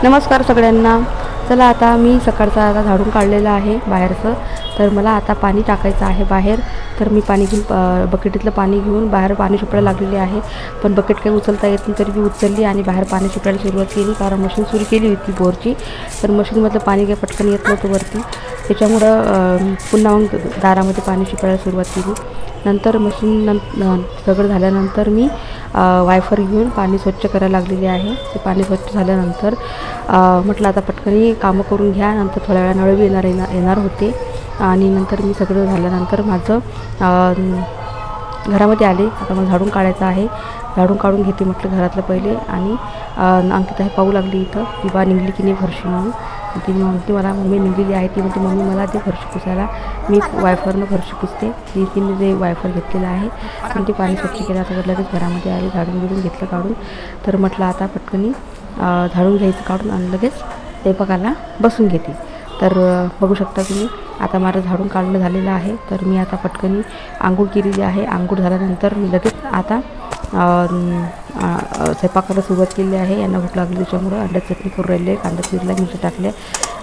नमस्कार सगळ्यांना। चला आता मी सकाळचा आता झाडून काढलेला आहे बाहेरचं, तर मला आता पाणी टाकायचं आहे बाहेर। तर मी पाणी घेऊन बकेटीतलं पाणी घेऊन बाहेर पाणी शिपडायला लागलेली आहे, पण बकेट काही उचलता येत नाही तरी मी उचलली आणि बाहेर पाणी शिपडायला सुरुवात केली, कारण मशीन सुरू केली होती बोरची। तर मशीनमधलं पाणी काही पटकन येत नव्हतं वरती, त्याच्यामुळं पुन्हा मग दारामध्ये पाणी शिपडायला सुरुवात केली। नंतर मशीन सगळं झाल्यानंतर मी वायफर घेऊन पाणी स्वच्छ करायला लागलेली आहे। ते पाणी स्वच्छ झाल्यानंतर म्हटलं आता पटकन कामं करून घ्या, नंतर थोड्या वेळा नळ बी येणार होते। आणि नंतर मी सगळं झाल्यानंतर माझं घरामध्ये आले। आता मला झाडून काढायचं आहे, झाडून काढून घेते म्हटलं घरातलं पहिले। आणि अंकिता हे पाहू लागली इथं की बा निघली की नाही फरशी म्हणून। ती म्हणते मला मम्मी निघलेली आहे, ती म्हणते मम्मी मला ते फरशी पुसायला। मी वायफरनं फरशी पुसते, तिने जे वायफर घेतलेलं आहे पण ते पाणी स्वच्छ केलं। आता लगेच घरामध्ये आले, झाडून बिडून घेतलं काढून। तर म्हटलं आता पटकनी झाडून घ्यायचं काढून आणि लगेच स्वयंपाकाला बसून घेते। तर बघू शकता तुम्ही आता माझं झाडून काढणं झालेलं आहे। तर मी आता पटकनी आंघोळ केलेली आहे। आंघोळ झाल्यानंतर मी लगेच आता स्वयंपाकाला सुरुवात केली आहे। यांना भूक लागली त्याच्यामुळं अंड्याची चटणी करून राहिली, कांदा चिरला, मिरची टाकल्या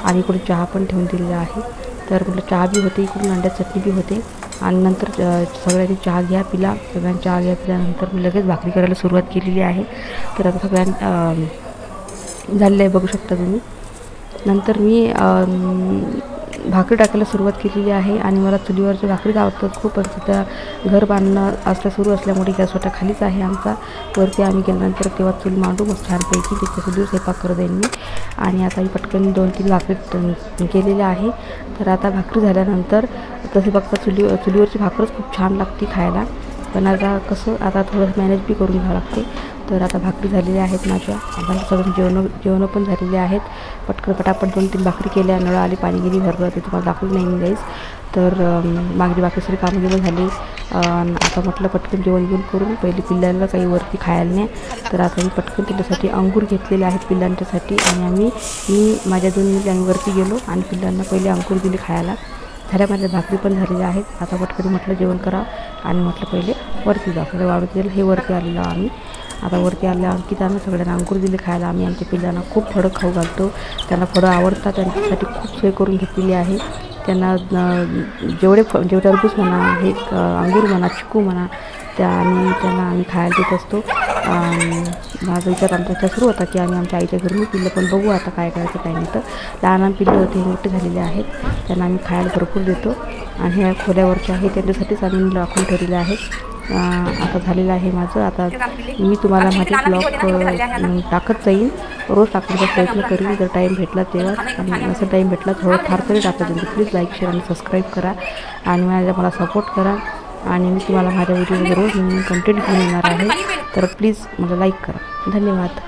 आणि इकडून चहा पण ठेवून दिलेला आहे। तर म्हटलं चहा बी होते, इकडून अंड्याची चटणी बी होते। आणि नंतर सगळ्यांनी चहा घ्या पिला, सगळ्यांनी चहा घ्या पिल्यानंतर मी लगेच भाकरी करायला सुरुवात केलेली आहे। तर आता सगळ्यांना झालेलं आहे बघू शकता तुम्ही। नंतर मी भाकरी टाकायला सुरुवात केलेली आहे आणि मला चुलीवरची भाकरीच आवडतात खूप। पण सध्या घर बांधणं सुरू असल्यामुळे गॅस वाटा खालीच आहे आमचा, वरती आम्ही गेल्यानंतर तेव्हा चूल मांडू मग छानपैकी त्याच्या चुलीवर स्वयंपाक करत जाईन मी। आणि आता मी पटकन 2-3 भाकरी केलेल्या आहे। तर आता भाकरी झाल्यानंतर तसे बघता चुलीवरची भाकरच खूप छान लागते खायला, पण आता कसं आता थोडंसं मॅनेज बी करून घ्यावं लागते। तर आता भाकरी झालेल्या आहेत माझ्या, आता सगळं जेवणं पण झालेले आहेत। पटकन पटापट 2-3 भाकरी केल्या, नळ आली, पाणी गेली भरलं, ते तुम्हाला दाखवलं नाही मी गाईस। तर मागली बाकी सगळी कामं गेलं झाली। आता म्हटलं पटकन जेवण घेऊन करून पहिले पिल्लांना काही वरती खायला नाही। तर आता मी पटकन त्याच्यासाठी अंगूर घेतलेले आहेत पिल्लांच्यासाठी, आणि मी माझ्या 2 मुली आम्ही वरती गेलो आणि पिल्लांना पहिले अंगूर दिले खायला। झाल्या माझ्या भाकरी पण झालेल्या आहेत। आता पटकन म्हटलं जेवण करा आणि म्हटलं पहिले वरती जा, पहिले वाढू दिलं हे वरती आलेलो आम्ही। आता वरती आल्या की त्यांना सगळ्यांना अंगूर दिले खायला। आम्ही आमच्या पिल्लांना खूप फळं खाऊ घालतो, त्यांना फळं आवडतात, त्यांच्यासाठी खूप सोय करून घेतलेली आहे। त्यांना जेवढे टरबूज म्हणा, हे अंगूर म्हणा, चिकू म्हणा, त्यांना आम्ही खायला देत असतो। माझा विचार आमचा सुरू होता की आम्ही आमच्या आईच्या घरून पिल्लं, पण बघू आता काय करायचं काय नाही। तर लहान पिल्लं होते, मोठे झालेले आहेत, त्यांना आम्ही खायला भरपूर देतो। आणि ह्या खोल्यावरच्या आहे त्यांच्यासाठीच आम्ही राखून ठेवलेले आहेत। आता झालेलं आहे माझं। आता मी तुम्हाला माझे ब्लॉग टाकत जाईन, रोज टाकण्याचा प्रयत्न करीन जर टाईम भेटला तेव्हा। आणि असं टाईम भेटला थोडं फार तरी टाकत जाईल। प्लीज लाईक, शेअर आणि सबस्क्राईब करा आणि मला सपोर्ट करा। आणि मी तुम्हाला माझ्या व्हिडिओमध्ये रोज कंटेंट घेऊन येणार आहे, तर प्लीज मला लाईक करा। धन्यवाद।